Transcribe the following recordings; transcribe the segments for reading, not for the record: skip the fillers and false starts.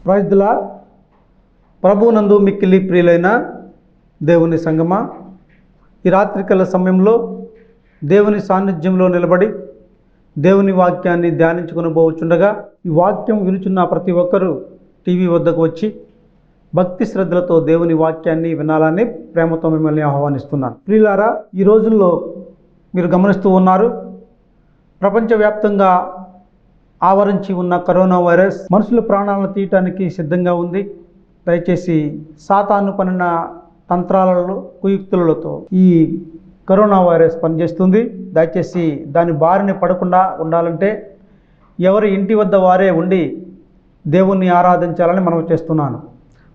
Praise the lord. ప్రభువునందు మిక్కిలి ప్రియులైన దేవుని సంగమా, ఈ రాత్రికాల సమయంలో దేవుని సాన్నిధ్యంలో నిలబడి దేవుని వాక్యాన్ని ధ్యానించుకొని పోవచ్చుండగా, ఈ వాక్యం వినుచున్న ప్రతి ఒక్కరూ టీవీ వద్దకు వచ్చి భక్తి శ్రద్ధలతో దేవుని వాక్యాన్ని వినాలని ప్రేమతో మిమ్మల్ని ఆహ్వానిస్తున్నాను. ప్రియులారా, ఈ రోజుల్లో మీరు గమనిస్తూ ఉన్నారు, ప్రపంచవ్యాప్తంగా ఆవరించి ఉన్న కరోనా వైరస్ మనుషుల ప్రాణాలను తీయటానికి సిద్ధంగా ఉంది. దయచేసి సాతాను పనిన తంత్రాలలో కుయుక్తులతో ఈ కరోనా వైరస్ పనిచేస్తుంది. దయచేసి దాని బారిన పడకుండా ఉండాలంటే ఎవరి ఇంటి వద్ద వారే ఉండి దేవుణ్ణి ఆరాధించాలని మనం చేస్తున్నాను.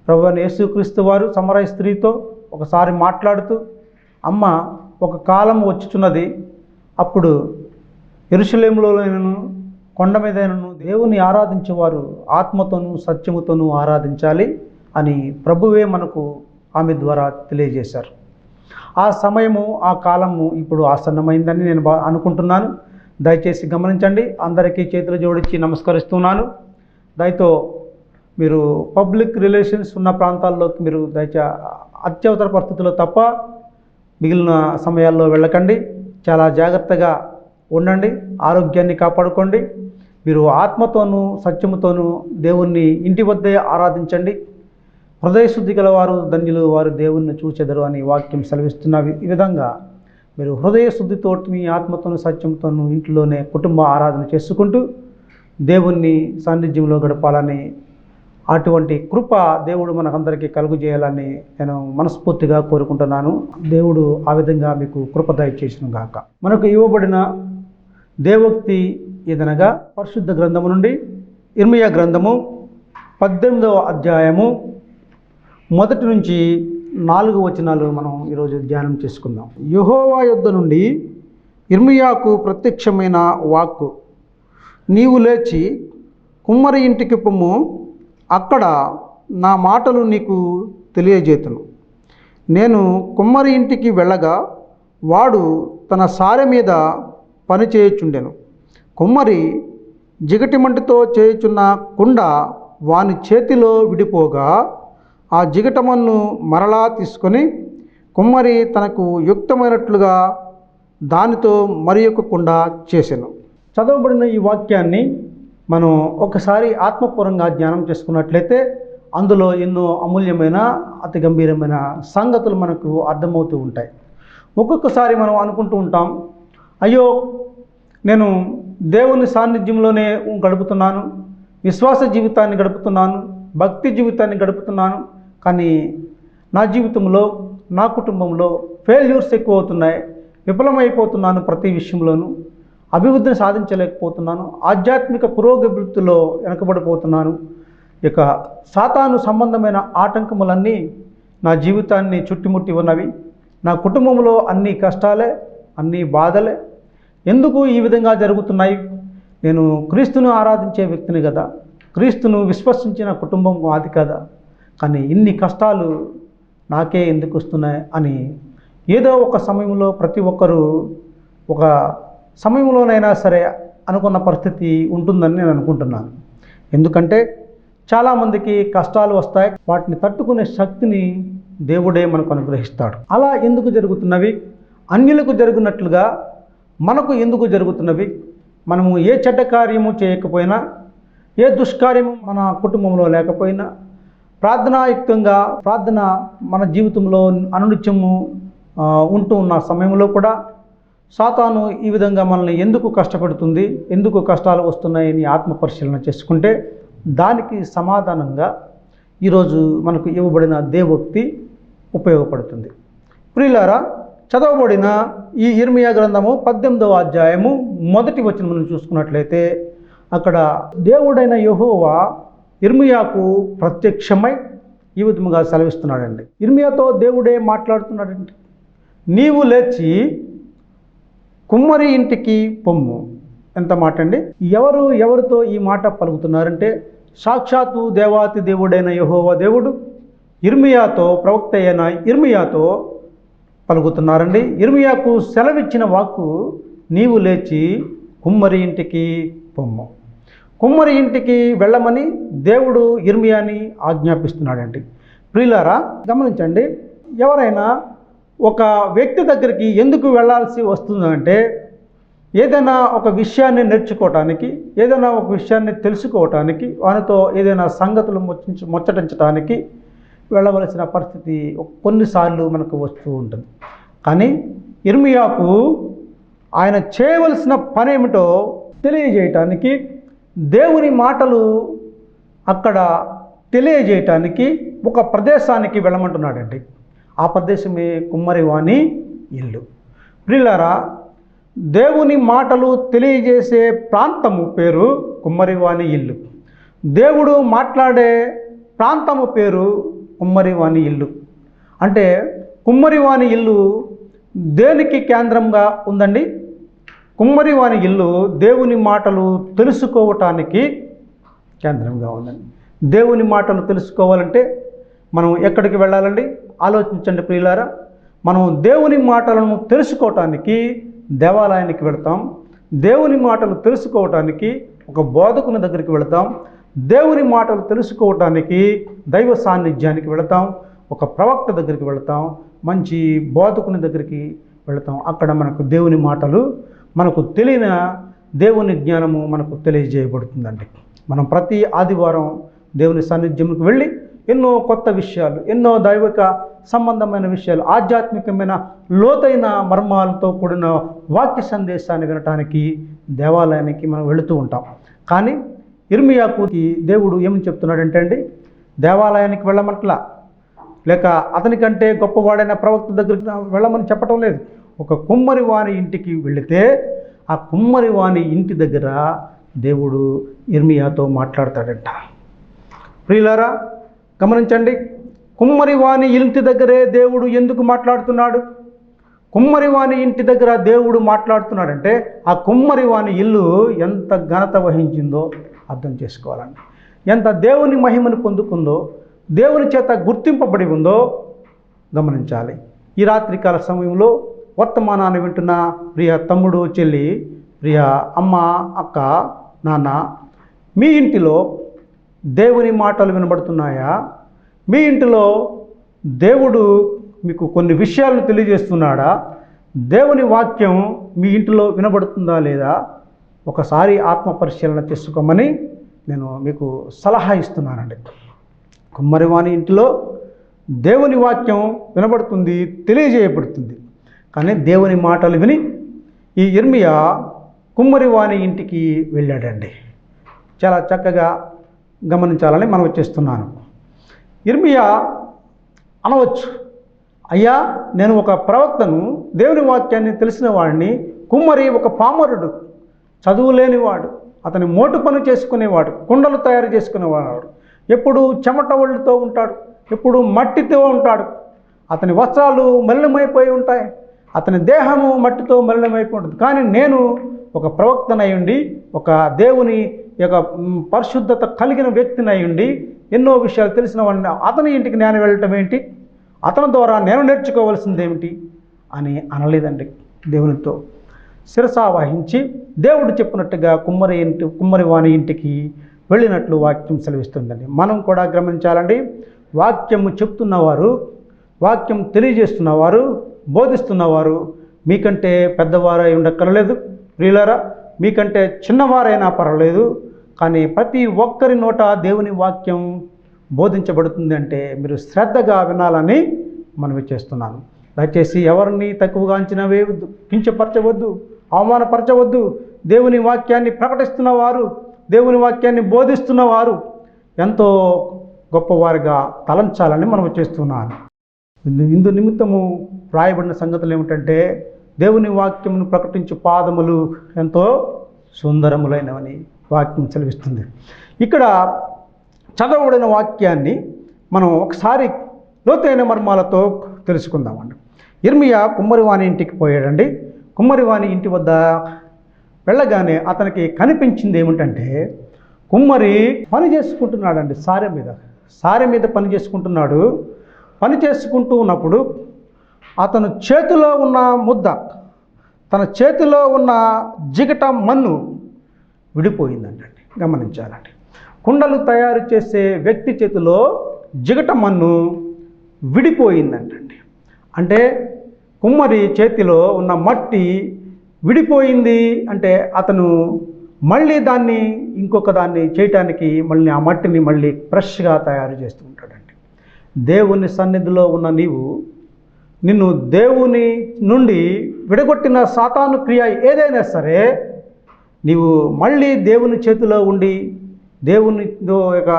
ప్రభువైన యేసుక్రీస్తు వారు సమరయ స్త్రీతో ఒకసారి మాట్లాడుతూ, అమ్మ, ఒక కాలం వచ్చుచున్నది, అప్పుడు యెరూషలేములోనైనను కొండ మీదైనను దేవుని ఆరాధించేవారు ఆత్మతోనూ సత్యముతోనూ ఆరాధించాలి అని ప్రభువే మనకు ఆమె ద్వారా తెలియజేశారు. ఆ సమయము, ఆ కాలము ఇప్పుడు ఆసన్నమైందని నేను అనుకుంటున్నాను. దయచేసి గమనించండి. అందరికీ చేతులు జోడించి నమస్కరిస్తున్నాను. దయతో మీరు పబ్లిక్ రిలేషన్స్ ఉన్న ప్రాంతాల్లోకి మీరు అత్యవసర పరిస్థితుల్లో తప్ప మిగిలిన సమయాల్లో వెళ్ళకండి. చాలా జాగ్రత్తగా ఉండండి. ఆరోగ్యాన్ని కాపాడుకోండి. మీరు ఆత్మతోనూ సత్యముతోనూ దేవుణ్ణి ఇంటి వద్దే ఆరాధించండి. హృదయశుద్ధి గల వారు ధన్యులు, వారు దేవుణ్ణి చూచెదరు అని వాక్యం సెలవిస్తున్న ఈ విధంగా మీరు హృదయశుద్ధితోటి ఆత్మతోనూ సత్యంతోనూ ఇంట్లోనే కుటుంబ ఆరాధన చేసుకుంటూ దేవుణ్ణి సాన్నిధ్యంలో గడపాలని, అటువంటి కృప దేవుడు మనకందరికీ కలుగు చేయాలని నేను మనస్ఫూర్తిగా కోరుకుంటున్నాను. దేవుడు ఆ విధంగా మీకు కృప దయచేసిన గాక. మనకు ఇవ్వబడిన దేవోక్తి ఏదనగా పరిశుద్ధ గ్రంథము నుండి ఇర్మీయా గ్రంథము 18వ అధ్యాయము 1 నుంచి 4 వచనాలు మనం ఈరోజు ధ్యానం చేసుకుందాం. యెహోవా యొద్ద నుండి ఇర్మీయాకు ప్రత్యక్షమైన వాక్కు, నీవు లేచి కుమ్మరి ఇంటికి పొమ్ము, అక్కడ నా మాటలు నీకు తెలియజేతును. నేను కుమ్మరి ఇంటికి వెళ్ళగా వాడు తన సారె మీద పని చేయుచుండెను. కుమ్మరి జిగటిమంటితో చేయుచున్న కుండ వాని చేతిలో విడిపోగా ఆ జిగటమన్ను మరలా తీసుకొని కుమ్మరి తనకు యుక్తమైనట్లుగా దానితో మరి ఒక కుండ చేసెను. చదవబడిన ఈ వాక్యాన్ని మనం ఒకసారి ఆత్మపూర్వంగా ధ్యానం చేసుకున్నట్లయితే అందులో ఎన్నో అమూల్యమైన అతి గంభీరమైన సంగతులు మనకు అర్థమవుతూ ఉంటాయి. ఒక్కొక్కసారి మనం అనుకుంటూ ఉంటాం, అయ్యో, నేను దేవుని సాన్నిధ్యంలోనే గడుపుతున్నాను, విశ్వాస జీవితాన్ని గడుపుతున్నాను, భక్తి జీవితాన్ని గడుపుతున్నాను, కానీ నా జీవితంలో, నా కుటుంబంలో ఫెయిల్యూర్స్ ఎక్కువ అవుతున్నాయి, విఫలమైపోతున్నాను, ప్రతి విషయంలోనూ అభివృద్ధిని సాధించలేకపోతున్నాను, ఆధ్యాత్మిక పురోగతిలో వెనకబడిపోతున్నాను. ఇక సాతాను సంబంధమైన ఆటంకములన్నీ నా జీవితాన్ని చుట్టుముట్టి ఉన్నవి. నా కుటుంబంలో అన్ని కష్టాలే, అన్ని బాధలే. ఎందుకు ఈ విధంగా జరుగుతున్నాయి? నేను క్రీస్తును ఆరాధించే వ్యక్తిని కదా, క్రీస్తును విశ్వసించిన కుటుంబం అది కదా, కానీ ఇన్ని కష్టాలు నాకే ఎందుకు వస్తున్నాయి అని ఏదో ఒక సమయంలో ప్రతి ఒక్కరూ ఒక సమయంలోనైనా సరే అనుకున్న పరిస్థితి ఉంటుందని నేను అనుకుంటున్నాను. ఎందుకంటే చాలామందికి కష్టాలు వస్తాయి, వాటిని తట్టుకునే శక్తిని దేవుడే మనకు అనుగ్రహిస్తాడు. అలా ఎందుకు జరుగుతున్నవి? అన్యులకు జరుగునట్లుగా మనకు ఎందుకు జరుగుతున్నవి? మనము ఏ చెడ్డ కార్యము చేయకపోయినా, ఏ దుష్కార్యము మన కుటుంబంలో లేకపోయినా, ప్రార్థనాయుక్తంగా ప్రార్థన మన జీవితంలో అనునిత్యము ఉంటూ ఉన్న సమయంలో కూడా సాతాను ఈ విధంగా మనల్ని ఎందుకు కష్టపెడుతుంది, ఎందుకు కష్టాలు వస్తున్నాయని ఆత్మపరిశీలన చేసుకుంటే దానికి సమాధానంగా ఈరోజు మనకు ఇవ్వబడిన దేవోక్తి ఉపయోగపడుతుంది. ప్రియులారా, చదవబడిన ఈ ఇర్మీయా గ్రంథము 18వ అధ్యాయము 1 వచనం మనం చూసుకున్నట్లయితే అక్కడ దేవుడైన యెహోవా ఇర్మీయాకు ప్రత్యక్షమై ఈ విధముగా సెలవిస్తున్నాడండి. ఇర్మీయాతో దేవుడే మాట్లాడుతున్నాడండి. నీవు లేచి కుమ్మరి ఇంటికి పొమ్ము. ఎంత మాట అండి! ఎవరితో ఈ మాట పలుకుతున్నారంటే సాక్షాత్తు దేవాతి దేవుడైన యెహోవా దేవుడు ఇర్మీయాతో, ప్రవక్త అయిన ఇర్మీయాతో పలుకుతున్నారండి. ఇర్మీయాకు సెలవిచ్చిన వాక్కు, నీవు లేచి కుమ్మరి ఇంటికి పొమ్ము. కుమ్మరి ఇంటికి వెళ్ళమని దేవుడు యిర్మీయాని ఆజ్ఞాపిస్తున్నాడండి. ప్రియులారా గమనించండి, ఎవరైనా ఒక వ్యక్తి దగ్గరికి ఎందుకు వెళ్ళాల్సి వస్తుందంటే ఏదైనా ఒక విషయాన్ని నేర్చుకోవటానికి, ఏదైనా ఒక విషయాన్ని తెలుసుకోవటానికి, వారితో ఏదైనా సంగతులు ముచ్చటించడానికి వెళ్ళవలసిన పరిస్థితి కొన్నిసార్లు మనకు వస్తూ ఉంటుంది. కానీ యిర్మీయాకు ఆయన చేయవలసిన పని ఏమిటో తెలియజేయటానికి, దేవుని మాటలు అక్కడ తెలియజేయటానికి ఒక ప్రదేశానికి వెళ్ళమంటున్నాడండి. ఆ ప్రదేశమే కుమ్మరివాని ఇల్లు. ప్రియులారా, దేవుని మాటలు తెలియజేసే ప్రాంతము పేరు కుమ్మరివాని ఇల్లు. దేవుడు మాట్లాడే ప్రాంతము పేరు కుమ్మరివాని ఇల్లు. అంటే కుమ్మరివాని ఇల్లు దేనికి కేంద్రంగా ఉందండి? కుమ్మరివాని ఇల్లు దేవుని మాటలు తెలుసుకోవటానికి కేంద్రంగా ఉందండి. దేవుని మాటలు తెలుసుకోవాలంటే మనం ఎక్కడికి వెళ్ళాలండి? ఆలోచించండి ప్రియులారా. మనం దేవుని మాటలను తెలుసుకోవటానికి దేవాలయానికి వెళతాం. దేవుని మాటలు తెలుసుకోవటానికి ఒక బోధకుని దగ్గరికి వెళతాం. దేవుని మాటలు తెలుసుకోవటానికి దైవ సాన్నిధ్యానికి వెళతాం. ఒక ప్రవక్త దగ్గరికి వెళతాం. మంచి బోధకుని దగ్గరికి వెళతాం. అక్కడ మనకు దేవుని మాటలు, మనకు తెలియని దేవుని జ్ఞానము మనకు తెలియజేయబడుతుందండి. మనం ప్రతి ఆదివారం దేవుని సాన్నిధ్యంకి వెళ్ళి ఎన్నో కొత్త విషయాలు, ఎన్నో దైవిక సంబంధమైన విషయాలు, ఆధ్యాత్మికమైన లోతైన మర్మాలతో కూడిన వాక్య సందేశాన్ని వినటానికి దేవాలయానికి మనం వెళుతూ ఉంటాం. కానీ యిర్మీయాకు దేవుడు ఏమని చెప్తున్నాడంటే అండి, దేవాలయానికి వెళ్ళమట్లా, లేక అతనికంటే గొప్పవాడైన ప్రవక్త దగ్గరికి వెళ్ళమని చెప్పటం లేదు. ఒక కుమ్మరివాని ఇంటికి వెళితే ఆ కుమ్మరివాని ఇంటి దగ్గర దేవుడు యిర్మీయాతో మాట్లాడతాడంట. ప్రియులారా గమనించండి, కుమ్మరివాని ఇంటి దగ్గరే దేవుడు ఎందుకు మాట్లాడుతున్నాడు? కుమ్మరివాని ఇంటి దగ్గర దేవుడు మాట్లాడుతున్నాడంటే ఆ కుమ్మరివాని ఇల్లు ఎంత ఘనత వహించిందో అర్థం చేసుకోవాలండి. ఎంత దేవుని మహిమను పొందుకుందో, దేవుని చేత గుర్తింపబడి ఉందో గమనించాలి. ఈ రాత్రికాల సమయంలో వర్తమానాన్ని వింటున్న ప్రియ తమ్ముడు, చెల్లి, ప్రియ అమ్మ, అక్క, నాన్న, మీ ఇంటిలో దేవుని మాటలు వినబడుతున్నాయా? మీ ఇంటిలో దేవుడు మీకు కొన్ని విషయాలను తెలియజేస్తున్నాడా? దేవుని వాక్యం మీ ఇంటిలో వినబడుతుందా లేదా? ఒకసారి ఆత్మ పరిశీలన చేసుకోమని నేను మీకు సలహా ఇస్తున్నానండి. కుమ్మరివాని ఇంటిలో దేవుని వాక్యం వినబడుతుంది, తెలియజేయబడుతుంది. కానీ దేవుని మాటలు విని ఈ యిర్మీయా కుమ్మరివాని ఇంటికి వెళ్ళాడండి. చాలా చక్కగా గమనించాలని మనం చేస్తున్నాను. యిర్మీయా అనవచ్చు, అయ్యా నేను ఒక ప్రవక్తను, దేవుని వాక్యాన్ని తెలిసిన వాడిని. కుమ్మరి ఒక పామరుడు, చదువు లేనివాడు, అతని మోటు పని చేసుకునేవాడు, కుండలు తయారు చేసుకునేవాడు, ఎప్పుడు చెమట ఒళ్ళుతో ఉంటాడు, ఎప్పుడు మట్టితో ఉంటాడు, అతని వస్త్రాలు మలినమైపోయి ఉంటాయి, అతని దేహము మట్టితో మలినమైపోయి ఉంటుంది. కానీ నేను ఒక ప్రవక్తనై ఉండి, ఒక దేవుని యొక్క పరిశుద్ధత కలిగిన వ్యక్తినై ఉండి, ఎన్నో విషయాలు తెలిసిన వాడిని అతని ఇంటికి నేను వెళ్ళటం ఏంటి, అతని ద్వారా నేను నేర్చుకోవాల్సిందేమిటి అని అనలేదండి. దేవునితో శిరసావహించి దేవుడు చెప్పినట్టుగా కుమ్మరివాని ఇంటికి వెళ్ళినట్లు వాక్యం సెలవిస్తుందండి. మనం కూడా గమనించాలండి. వాక్యము చెప్తున్నవారు, వాక్యం తెలియజేస్తున్నవారు, బోధిస్తున్నవారు మీకంటే పెద్దవారై ఉండక్కర్లేదు. ప్రియులారా, మీకంటే చిన్నవారైనా పర్వాలేదు. కానీ ప్రతి ఒక్కరి నోట దేవుని వాక్యం బోధించబడుతుంది అంటే మీరు శ్రద్ధగా వినాలని మనవి చేస్తున్నాను. దయచేసి ఎవరిని తక్కువగా అంచనా వేయవద్దు, కించపరచవద్దు, అవమానపరచవద్దు. దేవుని వాక్యాన్ని ప్రకటిస్తున్నవారు, దేవుని వాక్యాన్ని బోధిస్తున్నవారు ఎంతో గొప్పవారిగా తలంచాలని మనం చేస్తున్నాను. ఇందు నిమిత్తము రాయబడిన సంగతులు ఏమిటంటే, దేవుని వాక్యమును ప్రకటించు పాదములు ఎంతో సుందరములైనవని వాక్యం సెలవిస్తుంది. ఇక్కడ చదవబడిన వాక్యాన్ని మనం ఒకసారి లోతైన మర్మాలతో తెలుసుకుందామండి. యిర్మీయా కుమ్మరివాని ఇంటికి పోయాడండి. కుమ్మరివాని ఇంటి వద్ద వెళ్ళగానే అతనికి కనిపించింది ఏమిటంటే, కుమ్మరి పని చేసుకుంటున్నాడండి. సారె మీద పని చేసుకుంటున్నాడు. పని చేసుకుంటూ ఉన్నప్పుడు అతను చేతిలో ఉన్న ముద్ద, తన చేతిలో ఉన్న జిగట మన్ను విడిపోయిందండి. గమనించాలండి. కుండలు తయారు చేసే వ్యక్తి చేతిలో జిగట మన్ను విడిపోయిందంటండి. అంటే కుమ్మరి చేతిలో ఉన్న మట్టి విడిపోయింది అంటే అతను మళ్ళీ దాన్ని ఇంకొక దాన్ని చేయటానికి మళ్ళీ ఆ మట్టిని మళ్ళీ ఫ్రెష్గా తయారు చేస్తూ ఉంటాడండి. దేవుని సన్నిధిలో ఉన్న నీవు నిన్ను దేవుని నుండి విడగొట్టిన సాతాను క్రియ ఏదైనా సరే నీవు మళ్ళీ దేవుని చేతిలో ఉండి దేవునితో యొక్క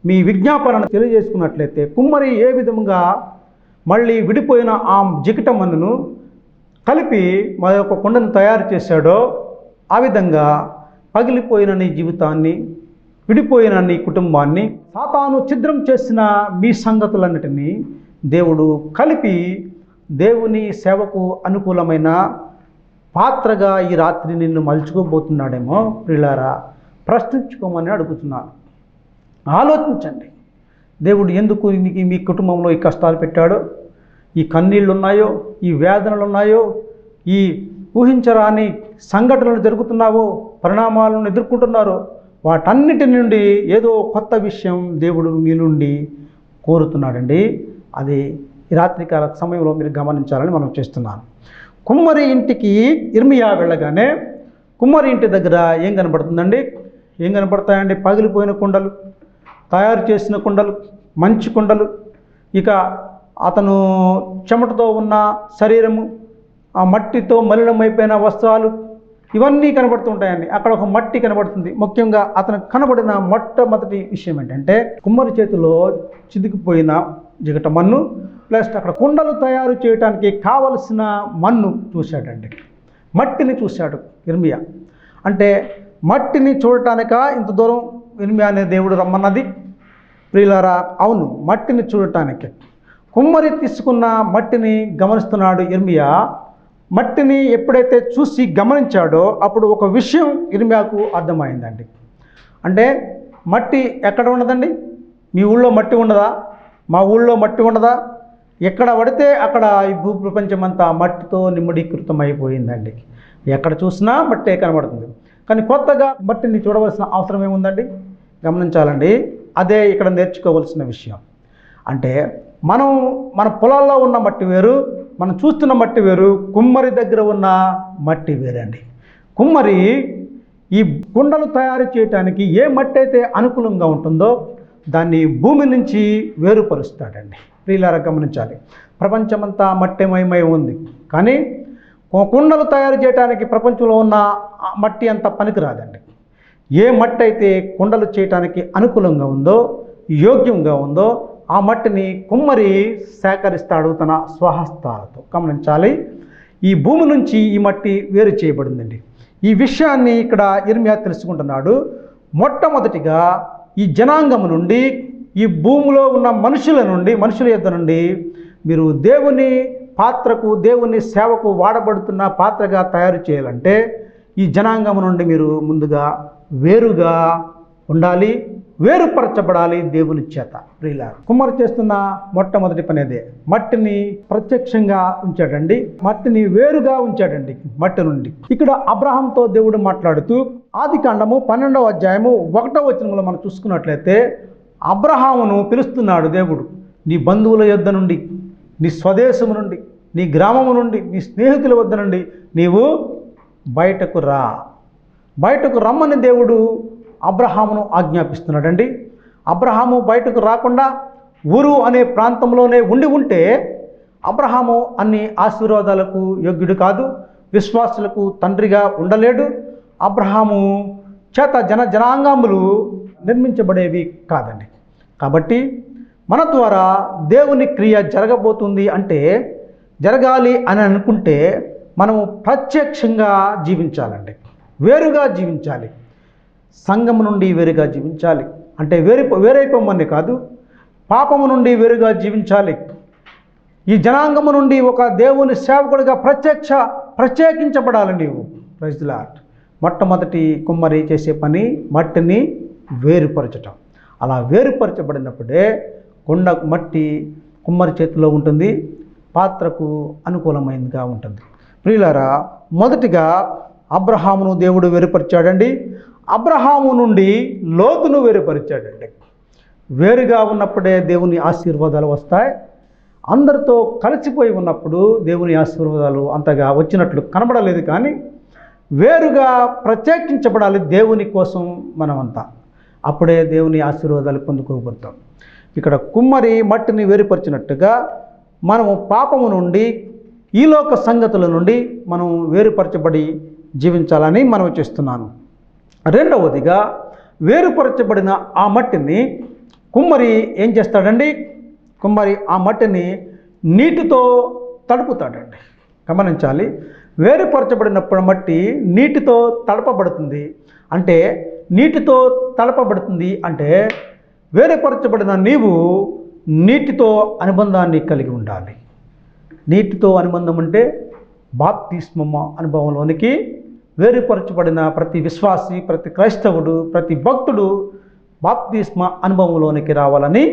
మీ విజ్ఞాపనను తెలియజేసుకున్నట్లయితే కుమ్మరి ఏ విధంగా మళ్ళీ విడిపోయిన ఆ జిగట మన్నును కలిపి మా యొక్క కుండను తయారు చేశాడో ఆ విధంగా పగిలిపోయిన నీ జీవితాన్ని, విడిపోయిన నీ కుటుంబాన్ని, సాతాను ఛిద్రం చేసిన మీ సంగతులన్నిటినీ దేవుడు కలిపి దేవుని సేవకు అనుకూలమైన పాత్రగా ఈ రాత్రి నిన్ను మలుచుకోబోతున్నాడేమో ప్రియులారా, ప్రశ్నించుకోమని అడుగుతున్నాను. ఆలోచించండి. దేవుడు ఎందుకు మీ కుటుంబంలో ఈ కష్టాలు పెట్టాడో, ఈ కన్నీళ్ళు ఉన్నాయో, ఈ వేదనలు ఉన్నాయో, ఈ ఊహించరాని సంఘటనలు జరుగుతున్నావో, పరిణామాలను ఎదుర్కొంటున్నారో, వాటన్నిటి నుండి ఏదో కొత్త విషయం దేవుడు మీ నుండి కోరుతున్నాడండి. అది ఈ రాత్రికాల సమయంలో మీరు గమనించాలని మనం చేస్తున్నాను. కుమ్మరి ఇంటికి ఇర్మియా వెళ్ళగానే కుమ్మరి ఇంటి దగ్గర ఏం కనబడుతుందండి? ఏం కనబడతాయండి? పగిలిపోయిన కుండలు, తయారు చేసిన కుండలు, మంచి కుండలు, ఇక అతను చెమటతో ఉన్న శరీరము, ఆ మట్టితో మలినమైపోయిన వస్త్రాలు, ఇవన్నీ కనబడుతూ ఉంటాయండి. అక్కడ ఒక మట్టి కనబడుతుంది. ముఖ్యంగా అతను కనబడిన మొట్టమొదటి విషయం ఏంటంటే కుమ్మరి చేతిలో చితికిపోయిన జిగట మన్ను ప్లస్ అక్కడ కుండలు తయారు చేయడానికి కావలసిన మన్ను చూశాడండి. మట్టిని చూశాడు ఇర్మియా. అంటే మట్టిని చూడటానిక ఇంత దూరం ఇర్మియా అనే దేవుడు రమ్మన్నది? ప్రియులారా, అవును, మట్టిని చూడటానికి. కుమ్మరి తీసుకున్న మట్టిని గమనిస్తున్నాడు ఇర్మియా. మట్టిని ఎప్పుడైతే చూసి గమనించాడో అప్పుడు ఒక విషయం ఇర్మియాకు అర్థమైందండి. అంటే మట్టి ఎక్కడ ఉండదండి? మీ ఊళ్ళో మట్టి ఉండదా? మా ఊళ్ళో మట్టి ఉండదా? ఎక్కడ పడితే అక్కడ ఈ భూ ప్రపంచమంతా మట్టితో నిమ్మడీకృతం అయిపోయిందండి. ఎక్కడ చూసినా మట్టే కనబడుతుంది. కానీ కొత్తగా మట్టిని చూడవలసిన అవసరం ఏముందండి? గమనించాలండి. అదే ఇక్కడ నేర్చుకోవలసిన విషయం. అంటే మన పొలాల్లో ఉన్న మట్టి వేరు, మనం చూస్తున్న మట్టి వేరు, కుమ్మరి దగ్గర ఉన్న మట్టి వేరండి. కుమ్మరి ఈ కుండలు తయారు చేయటానికి ఏ మట్టి అయితే అనుకూలంగా ఉంటుందో దాన్ని భూమి నుంచి వేరుపరుస్తాడండి. ప్రియులారా, గమనించాలి. ప్రపంచమంతా మట్టిమయమై ఉంది, కానీ కుండలు తయారు చేయడానికి ప్రపంచంలో ఉన్న మట్టి అంత పనికిరాదండి. ఏ మట్టి అయితే కుండలు చేయటానికి అనుకూలంగా ఉందో, యోగ్యంగా ఉందో ఆ మట్టిని కుమ్మరి సేకరిస్తాడు తన స్వహస్తాలతో. గమనించాలి. ఈ భూమి నుంచి ఈ మట్టి వేరు చేయబడిందండి. ఈ విషయాన్ని ఇక్కడ ఇర్మియా తెలుసుకుంటున్నాడు. మొట్టమొదటిగా ఈ జనాంగము నుండి, ఈ భూమిలో ఉన్న మనుషుల యొద్ద నుండి మీరు దేవుని పాత్రకు, దేవుని సేవకు వాడబడుతున్న పాత్రగా తయారు చేయాలంటే ఈ జనాంగము నుండి మీరు ముందుగా వేరుగా ఉండాలి, వేరుపరచబడాలి దేవుని చేత. ప్రియులారా, కుమ్మరి చేస్తున్న మొట్టమొదటి పని అదే. మట్టిని ప్రత్యక్షంగా ఉంచాడండి, మట్టిని వేరుగా ఉంచాడండి మట్టి నుండి. ఇక్కడ అబ్రహాంతో దేవుడు మాట్లాడుతూ ఆదికాండము 12వ అధ్యాయము 1వ వచనంలో మనం చూసుకున్నట్లయితే అబ్రహామును పిలుస్తున్నాడు దేవుడు. నీ బంధువుల యొద్ద నుండి, నీ స్వదేశము నుండి, నీ గ్రామము నుండి, నీ స్నేహితుల వద్ద నుండి నీవు బయటకు రా. బయటకు రమ్మని దేవుడు అబ్రహామును ఆజ్ఞాపిస్తున్నాడండి. అబ్రహాము బయటకు రాకుండా ఊరు అనే ప్రాంతంలోనే ఉంటే అబ్రహాము అన్ని ఆశీర్వాదాలకు యోగ్యుడు కాదు, విశ్వాసులకు తండ్రిగా ఉండలేడు. అబ్రహాము చేత జనాంగములు నిర్మించబడేవి కాదండి. కాబట్టి మన ద్వారా దేవుని క్రియ జరగబోతుంది అంటే, జరగాలి అని అనుకుంటే మనము ప్రత్యక్షంగా జీవించాలండి, వేరుగా జీవించాలి. సంఘము నుండి వేరుగా జీవించాలి. అంటే వేరైపోమని కాదు, పాపము నుండి వేరుగా జీవించాలి. ఈ జనాంగము నుండి ఒక దేవుని సేవకుడిగా ప్రత్యేకించబడాలి నీవు. Praise the lord. మొట్టమొదటి కుమ్మరి చేసే పని మట్టిని వేరుపరచటం. అలా వేరుపరచబడినప్పుడే మట్టి కుమ్మరి చేతిలో ఉంటుంది, పాత్రకు అనుకూలమైనదిగా ఉంటుంది. ప్రియులారా, మొదటిగా అబ్రహామును దేవుడు వేరుపరిచాడండి. అబ్రహాము నుండి లోతును వేరుపరిచాడండి. వేరుగా ఉన్నప్పుడే దేవుని ఆశీర్వాదాలు వస్తాయి. అందరితో కలిసిపోయి ఉన్నప్పుడు దేవుని ఆశీర్వాదాలు అంతగా వచ్చినట్లు కనబడలేదు. కానీ వేరుగా ప్రత్యేకించబడాలి దేవుని కోసం మనమంతా. అప్పుడే దేవుని ఆశీర్వాదాలు పొందుకోబడతాం. ఇక్కడ కుమ్మరి మట్టిని వేరుపరిచినట్టుగా మనము పాపము నుండి, ఈలోక సంగతుల నుండి మనం వేరుపరచబడి జీవించాలని మనం చేస్తున్నాను. రెండవదిగా, వేరుపరచబడిన ఆ మట్టిని కుమ్మరి ఏం చేస్తాడండి? కుమ్మరి ఆ మట్టిని నీటితో తడుపుతాడండి. గమనించాలి, వేరుపరచబడినప్పుడు మట్టి నీటితో తడపబడుతుంది. అంటే నీటితో తడపబడుతుంది అంటే వేరుపరచబడిన నీవు నీటితో అనుబంధాన్ని కలిగి ఉండాలి. నీటితో అనుబంధం అంటే బాప్తిస్మం అనుభవంలోనికి వేరుపరచబడిన ప్రతి విశ్వాసి, ప్రతి క్రైస్తవుడు, ప్రతి భక్తుడు బాప్తిస్మ అనుభవంలోనికి రావాలని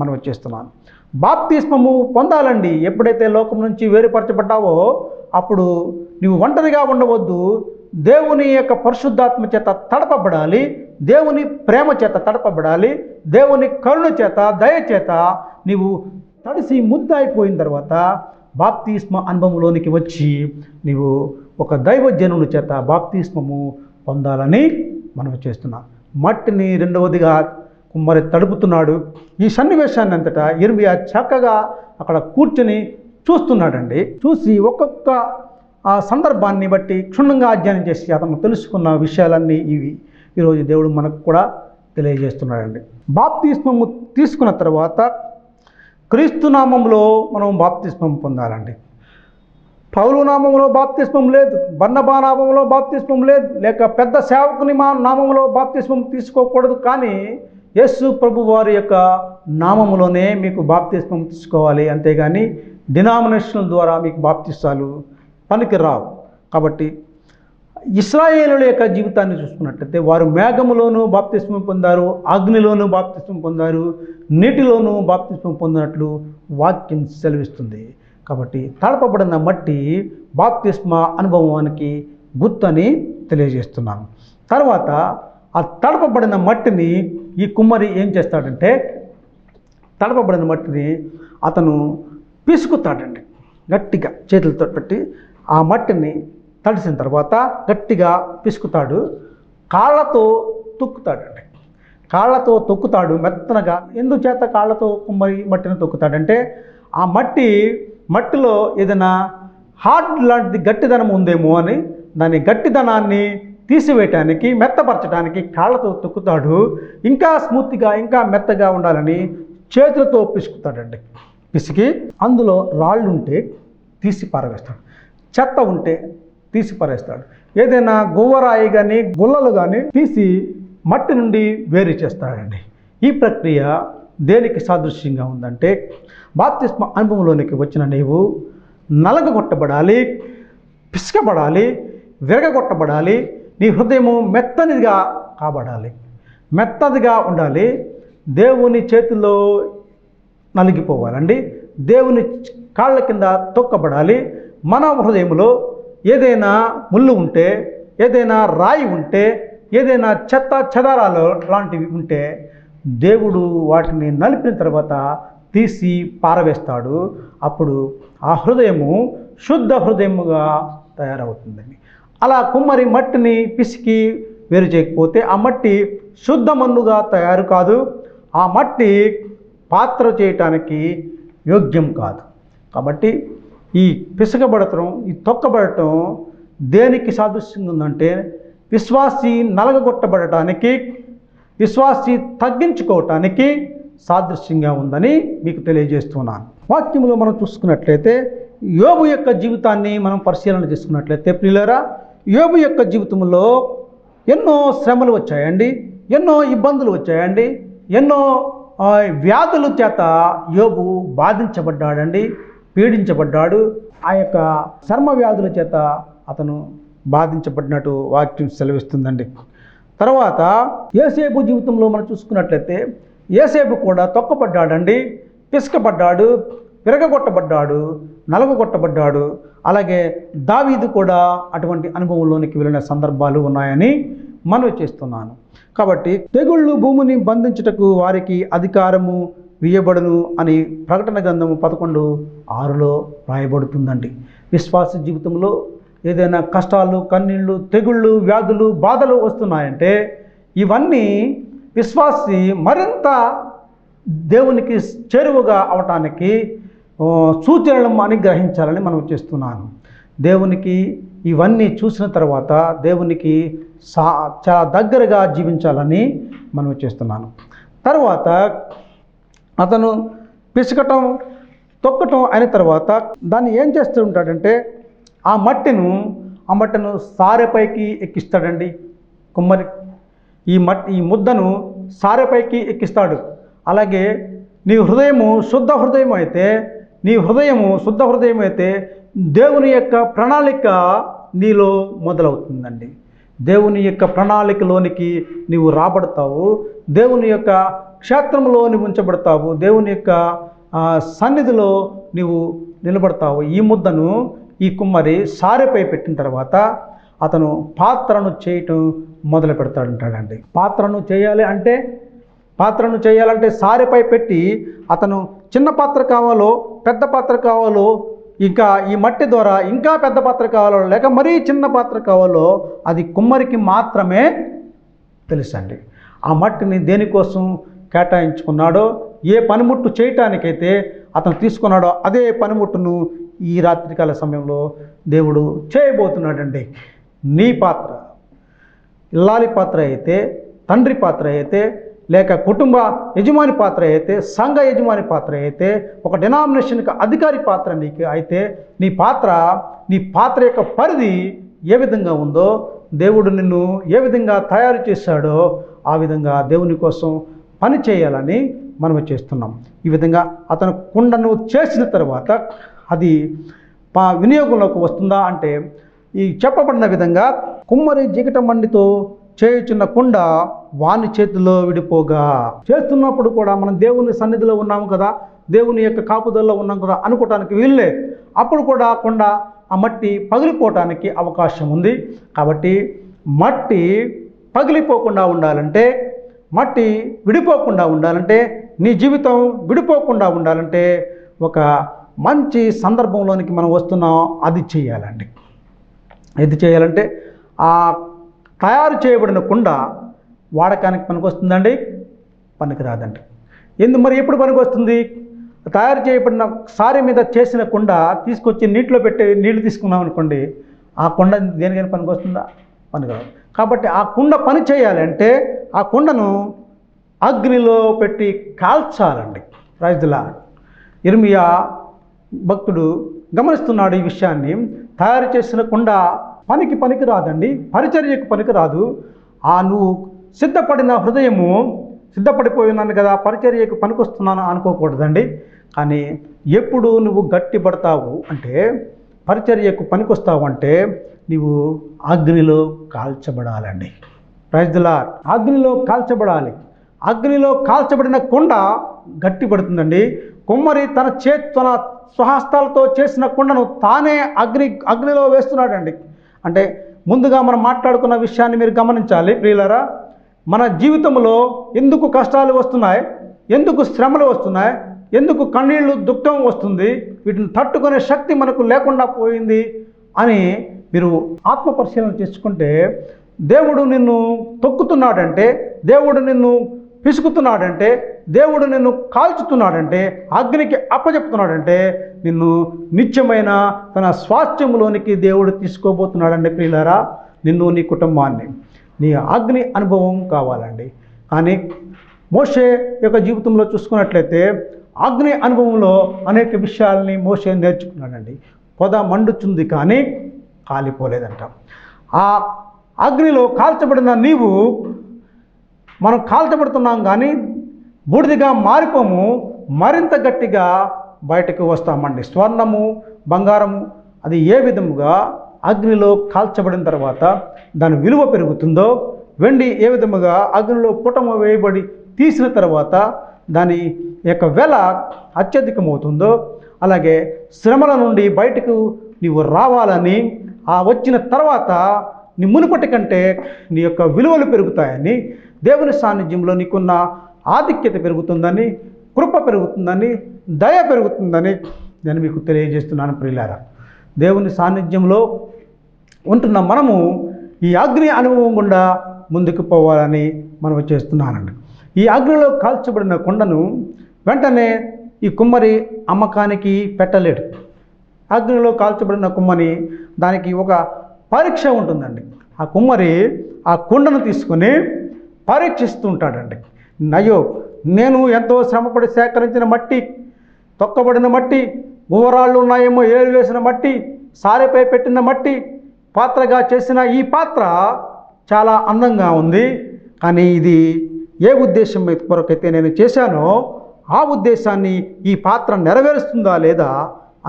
మనం చేస్తున్నాను. బాప్తిస్మము పొందాలండి. ఎప్పుడైతే లోకం నుంచి వేరుపరచబడ్డావో అప్పుడు నువ్వు ఒంటరిగా ఉండవద్దు. దేవుని యొక్క పరిశుద్ధాత్మ చేత తడపబడాలి. దేవుని ప్రేమ చేత తడపబడాలి. దేవుని కరుణ చేత, దయ చేత నీవు తడిసి ముద్దయిపోయిన తర్వాత బాప్తిస్మ అనుభవంలోనికి వచ్చి నీవు ఒక దైవజనుని చేత బాప్తిస్మము పొందాలని మనం చేస్తున్నాం. మట్టిని రెండవదిగా కుమ్మరి తడుపుతున్నాడు. ఈ సన్నివేశాన్ని అంతటా యిర్మీయా చక్కగా అక్కడ కూర్చొని చూస్తున్నాడండి. చూసి ఒక్కొక్క ఆ సందర్భాన్ని బట్టి క్షుణ్ణంగా అధ్యయనం చేసి అతను తెలుసుకున్న విషయాలన్నీ ఇవి ఈరోజు దేవుడు మనకు కూడా తెలియజేస్తున్నాడండి. బాప్తిస్మము తీసుకున్న తర్వాత క్రీస్తు నామంలో మనం బాప్తిస్మం పొందాలండి. పౌలు నామంలో బాప్తిస్మం లేదు, బర్నబా నామంలో బాప్తిస్మం లేదు, లేక పెద్ద సేవకుని నామంలో బాప్తిస్మం తీసుకోకూడదు. కానీ యేసు ప్రభు వారి యొక్క నామములోనే మీకు బాప్తిస్మం తీసుకోవాలి. అంతేగాని డినామినేషనల్ ద్వారా మీకు బాప్తిస్తాలు పనికి రావు. కాబట్టి ఇశ్రాయేలుల యొక్క జీవితాన్ని చూసుకున్నట్లయితే వారు మేఘములోనూ బాప్తిస్మం పొందారు, అగ్నిలోనూ బాప్తిస్మం పొందారు, నీటిలోనూ బాప్తిస్మం పొందినట్లు వాక్యం సెలవిస్తుంది. కాబట్టి తడపబడిన మట్టి బాప్తిస్మ అనుభవానికి గుర్తని తెలియజేస్తున్నాను. తర్వాత ఆ తడపబడిన మట్టిని ఈ కుమ్మరి ఏం చేస్తాడంటే, తడపబడిన మట్టిని అతను పిసుకుతాడండి. గట్టిగా చేతులతో పెట్టి ఆ మట్టిని తడిసిన తర్వాత గట్టిగా పిసుకుతాడు. కాళ్ళతో తొక్కుతాడండి. కాళ్ళతో తొక్కుతాడు మెత్తనగా. ఎందుచేత కాళ్ళతో కుమ్మరి మట్టిని తొక్కుతాడంటే ఆ మట్టిలో ఏదైనా హార్డ్ లాంటిది గట్టిదనం ఉందేమో అని దాని గట్టిదనాన్ని తీసివేయటానికి, మెత్తపరచడానికి కాళ్ళతో తొక్కుతాడు. ఇంకా స్మూత్గా, ఇంకా మెత్తగా ఉండాలని చేతులతో పిసుకుతాడండి. పిసికి అందులో రాళ్ళు ఉంటే తీసి పారవేస్తాడు, చెత్త ఉంటే తీసి పారేస్తాడు. ఏదైనా గువ్వరాయి కానీ గుల్లలు కానీ తీసి మట్టి నుండి వేరు చేస్తాడండి. ఈ ప్రక్రియ దేనికి సాదృశ్యంగా ఉందంటే బాప్తిస్మ అనుభవంలోనికి వచ్చిన నీవు నలగగొట్టబడాలి, పిసుకబడాలి, విరగగొట్టబడాలి. నీ హృదయము మెత్తనిదిగా కాబడాలి, మెత్తదిగా ఉండాలి. దేవుని చేతిలో నలిగిపోవాలండి. దేవుని కాళ్ళ కింద తొక్కబడాలి. మన హృదయంలో ఏదైనా ముళ్ళు ఉంటే, ఏదైనా రాయి ఉంటే, ఏదైనా చెత్త చెదారాలు లాంటివి ఉంటే దేవుడు వాటిని నలిపిన తర్వాత తీసి పారవేస్తాడు. అప్పుడు ఆ హృదయము శుద్ధ హృదయముగా తయారవుతుందండి. అలా కుమ్మరి మట్టిని పిసికి వేరు చేయకపోతే ఆ మట్టి శుద్ధ మన్నుగా తయారు కాదు. ఆ మట్టి పాత్ర చేయటానికి యోగ్యం కాదు. కాబట్టి ఈ పిసకబడటం, ఈ తొక్కబడటం దేనికి సాదృశ్యంగా ఉందంటే విశ్వాసి నలగగొట్టబడటానికి, విశ్వాసి తగ్గించుకోవటానికి సాదృశ్యంగా ఉందని మీకు తెలియజేస్తున్నాను. వాక్యంలో మనం చూసుకున్నట్లయితే యోబు యొక్క జీవితాన్ని మనం పరిశీలన చేసుకున్నట్లయితే ప్రియులారా, యోబు యొక్క జీవితంలో ఎన్నో శ్రమలు వచ్చాయండి, ఎన్నో ఇబ్బందులు వచ్చాయండి, ఎన్నో వ్యాధుల చేత యోబు బాధించబడ్డాడండి, పీడించబడ్డాడు. ఆ యొక్క చర్మ వ్యాధుల చేత అతను బాధించబడినట్టు వాక్యం సెలవిస్తుందండి. తర్వాత యోసేపు జీవితంలో మనం చూసుకున్నట్లయితే యోసేపు కూడా తొక్కబడ్డాడండి, పిసుకబడ్డాడు, విరగగొట్టబడ్డాడు, నలగొట్టబడ్డాడు. అలాగే దావీదు కూడా అటువంటి అనుభవంలోనికి వెళ్ళిన సందర్భాలు ఉన్నాయని మనవి చేస్తున్నాను. కాబట్టి తెగుళ్ళు భూమిని బంధించుటకు వారికి అధికారము ఇయ్యబడును అని ప్రకటన గ్రంథము 11:6లో రాయబడుతుందండి. విశ్వాస జీవితంలో ఏదైనా కష్టాలు, కన్నీళ్ళు, తెగుళ్ళు, వ్యాధులు, బాధలు వస్తున్నాయంటే ఇవన్నీ విశ్వాసి మరింత దేవునికి చేరువగా అవటానికి సూచనలను అని గ్రహించాలని మనం చేస్తున్నాను. దేవునికి ఇవన్నీ చూసిన తర్వాత దేవునికి చాలా దగ్గరగా జీవించాలని మనం చేస్తున్నాను. తర్వాత అతను పిసకటం, తొక్కటం అయిన తర్వాత దాన్ని ఏం చేస్తూ ఉంటాడంటే ఆ మట్టిను సారెపైకి ఎక్కిస్తాడండి కుమ్మరి. ఈ ముద్దను సారెపైకి ఎక్కిస్తాడు. అలాగే నీ హృదయము శుద్ధ హృదయం అయితే దేవుని యొక్క ప్రణాళిక నీలో మొదలవుతుందండి. దేవుని యొక్క ప్రణాళికలోనికి నీవు రాబడతావు. దేవుని యొక్క క్షేత్రంలో నీవు ఉంచబడతావు. దేవుని యొక్క సన్నిధిలో నీవు నిలబడతావు. ఈ ముద్దను ఈ కుమ్మరి సారెపై పెట్టిన తర్వాత అతను పాత్రను చేయటం మొదలు పెడతాడంటాడండి. పాత్రను చేయాలంటే సారెపై పెట్టి అతను చిన్న పాత్ర కావాలో, పెద్ద పాత్ర కావాలో, ఇంకా ఈ మట్టి ద్వారా ఇంకా పెద్ద పాత్ర కావాలో, లేక మరీ చిన్న పాత్ర కావాలో అది కుమ్మరికి మాత్రమే తెలుసండి. ఆ మట్టిని దేనికోసం కేటాయించుకున్నాడో, ఏ పనిముట్టు చేయటానికైతే అతను తీసుకున్నాడో అదే పనిముట్టును ఈ రాత్రికాల సమయంలో దేవుడు చేయబోతున్నాడండి. నీ పాత్ర ఇల్లాలి పాత్ర అయితే, తండ్రి పాత్ర అయితే, లేక కుటుంబ యజమాని పాత్ర అయితే, సంఘ యజమాని పాత్ర అయితే, ఒక డినామినేషన్కి అధికారి పాత్ర నీకు అయితే, నీ పాత్ర యొక్క పరిధి ఏ విధంగా ఉందో, దేవుడు నిన్ను ఏ విధంగా తయారు చేశాడో ఆ విధంగా దేవుని కోసం పని చేయాలని మనం చేస్తున్నాం. ఈ విధంగా అతను కుండను చేసిన తర్వాత అది వినియోగంలోకి వస్తుందా అంటే ఈ చెప్పబడిన విధంగా కుమ్మరి జిగట మండితో చేయుచున్న కుండ వాని చేతిలో విడిపోగా, చేస్తున్నప్పుడు కూడా మనం దేవుని సన్నిధిలో ఉన్నాము కదా, దేవుని యొక్క కాపుదల్లో ఉన్నాం కదా అనుకోవటానికి వీళ్ళే. అప్పుడు కూడా కుండ ఆ మట్టి పగిలిపోవటానికి అవకాశం ఉంది. కాబట్టి మట్టి పగిలిపోకుండా ఉండాలంటే, మట్టి విడిపోకుండా ఉండాలంటే, నీ జీవితం విడిపోకుండా ఉండాలంటే ఒక మంచి సందర్భంలోనికి మనం వస్తున్నాం. అది చేయాలండి. ఏది చేయాలంటే ఆ తయారు చేయబడిన కుండ వాడకానికి పనికొస్తుందండి? పనికిరాదండి. మరి ఎప్పుడు పనికొస్తుంది? తయారు చేయబడిన సారి మీద చేసిన కుండ తీసుకొచ్చి నీటిలో పెట్టి నీళ్లు తీసుకున్నాం అనుకోండి, ఆ కుండ దేనికైనా పనికొస్తుందా? పనికిరాదు. కాబట్టి ఆ కుండ పని చేయాలంటే ఆ కుండను అగ్నిలో పెట్టి కాల్చాలండి. రైతులా ఇర్మియా భక్తుడు గమనిస్తున్నాడు ఈ విషయాన్ని. తయారు చేసిన కుండ పనికి రాదండి, పరిచర్యకు పనికి రాదు. నువ్వు సిద్ధపడిన హృదయము, సిద్ధపడిపోయి ఉన్నాను కదా పరిచర్యకు పనికొస్తున్నాను అనుకోకూడదండి. కానీ ఎప్పుడు నువ్వు గట్టిపడతావు అంటే, పరిచర్యకు పనికొస్తావు అంటే నీవు అగ్నిలో కాల్చబడాలండి. ప్రైజ్లా అగ్నిలో కాల్చబడాలి. అగ్నిలో కాల్చబడిన కుండ గట్టిపడుతుందండి. కుమ్మరి తన స్వహస్తాలతో చేసిన కుండను తానే అగ్నిలో వేస్తున్నాడండి. అంటే ముందుగా మనం మాట్లాడుకున్న విషయాన్ని మీరు గమనించాలి ప్రియులారా. మన జీవితంలో ఎందుకు కష్టాలు వస్తున్నాయి, ఎందుకు శ్రమలు వస్తున్నాయి, ఎందుకు కన్నీళ్ళు దుఃఖం వస్తుంది, వీటిని తట్టుకునే శక్తి మనకు లేకుండా పోయింది అని మీరు ఆత్మ పరిశీలన చేసుకుంటే, దేవుడు నిన్ను తొక్కుతున్నాడంటే, దేవుడు నిన్ను పిసుకుతున్నాడంటే, దేవుడు నిన్ను కాల్చుతున్నాడంటే, అగ్నికి అప్పచెప్తున్నాడంటే నిన్ను నిత్యమైన తన స్వాస్థ్యంలోనికి దేవుడు తీసుకోబోతున్నాడండి ప్రియులారా. నిన్ను, నీ కుటుంబాన్ని, నీ అగ్ని అనుభవం కావాలండి. కానీ మోషే యొక్క జీవితంలో చూసుకున్నట్లయితే అగ్ని అనుభవంలో అనేక విషయాల్ని మోషే నేర్చుకున్నాడండి. పొద మండుచుంది కానీ కాలిపోలేదంట. ఆ అగ్నిలో కాల్చబడిన నీవు, మనం కాల్చబడుతున్నాం కానీ బూడిదిగా మారిపోము, మరింత గట్టిగా బయటకు వస్తామండి. స్వర్ణము, బంగారము అది ఏ విధముగా అగ్నిలో కాల్చబడిన తర్వాత దాని విలువ పెరుగుతుందో, వెండి ఏ విధముగా అగ్నిలో పుటము వేయబడి తీసిన తర్వాత దాని యొక్క వెల అత్యధికమవుతుందో, అలాగే శ్రమల నుండి బయటకు నీవు రావాలని, ఆ వచ్చిన తర్వాత నీ మునుపటి కంటే నీ యొక్క విలువలు పెరుగుతాయని, దేవుని సాన్నిధ్యంలో నీకున్న ఆధిక్యత పెరుగుతుందని, కృప పెరుగుతుందని, దయ పెరుగుతుందని నేను మీకు తెలియజేస్తున్నాను ప్రియులారా. దేవుని సాన్నిధ్యంలో ఉంటున్న మనము ఈ అగ్ని అనుభవం గుండా ముందుకు పోవాలని మనం చేస్తున్నానండి. ఈ అగ్నిలో కాల్చబడిన కుండను వెంటనే ఈ కుమ్మరి అమ్మకానికి పెట్టలేడు. అగ్నిలో కాల్చబడిన కుమ్మని దానికి ఒక పరీక్ష ఉంటుందండి. ఆ కుమ్మరి ఆ కుండను తీసుకొని పరీక్షిస్తూ ఉంటాడండి. అయ్యో, నేను ఎంతో శ్రమపడి సేకరించిన మట్టి, తొక్కబడిన మట్టి, గువరాళ్ళు ఉన్నాయేమో ఏలు వేసిన మట్టి, సారెపై పెట్టిన మట్టి పాత్రగా చేసిన ఈ పాత్ర చాలా అందంగా ఉంది. కానీ ఇది ఏ ఉద్దేశం కొరకైతే నేను చేశానో ఆ ఉద్దేశాన్ని ఈ పాత్ర నెరవేరుస్తుందా లేదా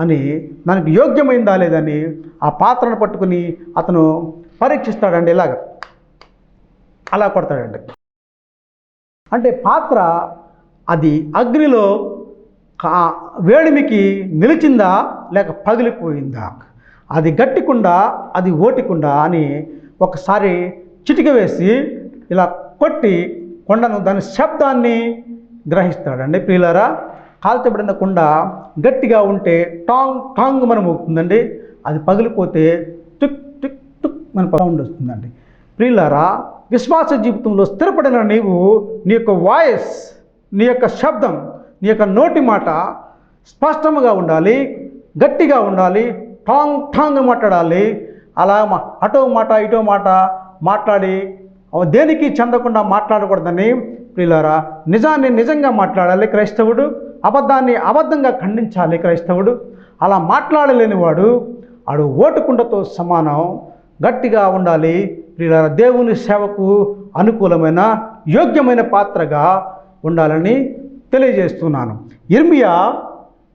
అని, దానికి యోగ్యమైందా లేదని ఆ పాత్రను పట్టుకుని అతను పరీక్షిస్తాడండి. అలా కొడతాడండి. అంటే పాత్ర అది అగ్నిలో వేడిమికి నిలిచిందా లేక పగిలిపోయిందా, అది గట్టికుండా అది ఓటికుండా అని ఒకసారి చిటిక వేసి ఇలా కొట్టి కొండను దాని శబ్దాన్ని గ్రహిస్తాడండి. ప్రియులారా, కాల్చబడిన కుండ గట్టిగా ఉంటే టాంగ్ టాంగ్ మనం అవుతుందండి. అది పగిలిపోతే టిక్ టిక్ టిక్ మన సౌండ్ వస్తుందండి. ప్రియులారా, విశ్వాస జీవితంలో స్థిరపడిన నీవు నీ యొక్క వాయిస్, నీ యొక్క శబ్దం, నీ యొక్క నోటి మాట స్పష్టంగా ఉండాలి, గట్టిగా ఉండాలి, టాంగ్ టాంగ్ మాట్లాడాలి. అలా అటో మాట ఇటో మాట మాట్లాడి దేనికి చెందకుండా మాట్లాడకూడదని ప్రియులారా, నిజాన్ని నిజంగా మాట్లాడాలి క్రైస్తవుడు, అబద్ధాన్ని అబద్ధంగా ఖండించాలి క్రైస్తవుడు. అలా మాట్లాడలేని వాడు ఓటుకుండతో సమానం. గట్టిగా ఉండాలి ప్రియులారా, దేవుని సేవకు అనుకూలమైన యోగ్యమైన పాత్రగా ఉండాలని తెలియజేస్తున్నాను. ఇర్మియా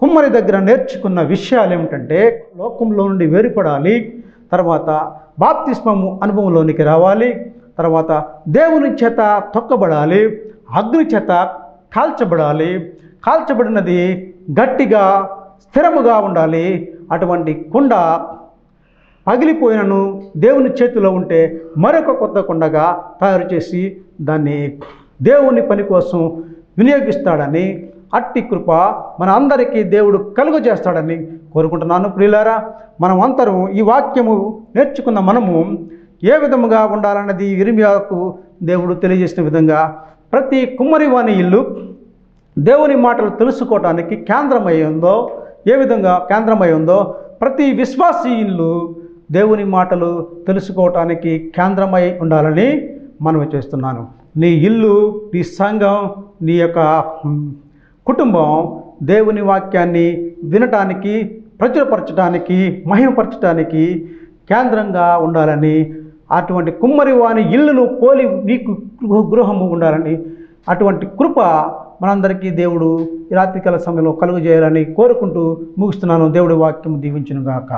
కుమ్మరి దగ్గర నేర్చుకున్న విషయాలు ఏమిటంటే, లోకంలో నుండి వేరుపడాలి, తర్వాత బాప్తిస్మము అనుభవంలోనికి రావాలి, తర్వాత దేవుని చేత తొక్కబడాలి, అగ్ని చేత కాల్చబడాలి, కాల్చబడినది గట్టిగా స్థిరముగా ఉండాలి. అటువంటి కుండ పగిలిపోయినను దేవుని చేతిలో ఉంటే మరొక కొత్త కుండగా తయారు చేసి దాన్ని దేవుని పని కోసం వినియోగిస్తాడని, అట్టి కృప మన అందరికీ దేవుడు కలుగజేస్తాడని కోరుకుంటున్నాను. ప్రియులారా, మనం అందరం ఈ వాక్యము నేర్చుకున్న మనము ఏ విధముగా ఉండాలన్నది ఇర్మియాకు దేవుడు తెలియజేసిన విధంగా ప్రతి కుమ్మరి వాని ఇల్లు దేవుని మాటలు తెలుసుకోవటానికి కేంద్రమై ఉందో, ఏ విధంగా కేంద్రమై ఉందో ప్రతి విశ్వాసీ ఇల్లు దేవుని మాటలు తెలుసుకోవటానికి కేంద్రమై ఉండాలని మనం చేస్తున్నాను. నీ ఇల్లు, నీ సంఘం, నీ యొక్క కుటుంబం దేవుని వాక్యాన్ని వినటానికి, ప్రచురపరచడానికి, మహిమపరచడానికి కేంద్రంగా ఉండాలని, అటువంటి కుమ్మరి వాని ఇల్లును పోలి నీకు గృహము ఉండాలని, అటువంటి కృప మనందరికీ దేవుడు ఈ రాత్రికాల సమయంలో కలుగజేయాలని కోరుకుంటూ ముగిస్తున్నాను. దేవుడి వాక్యం దీవించును గాక.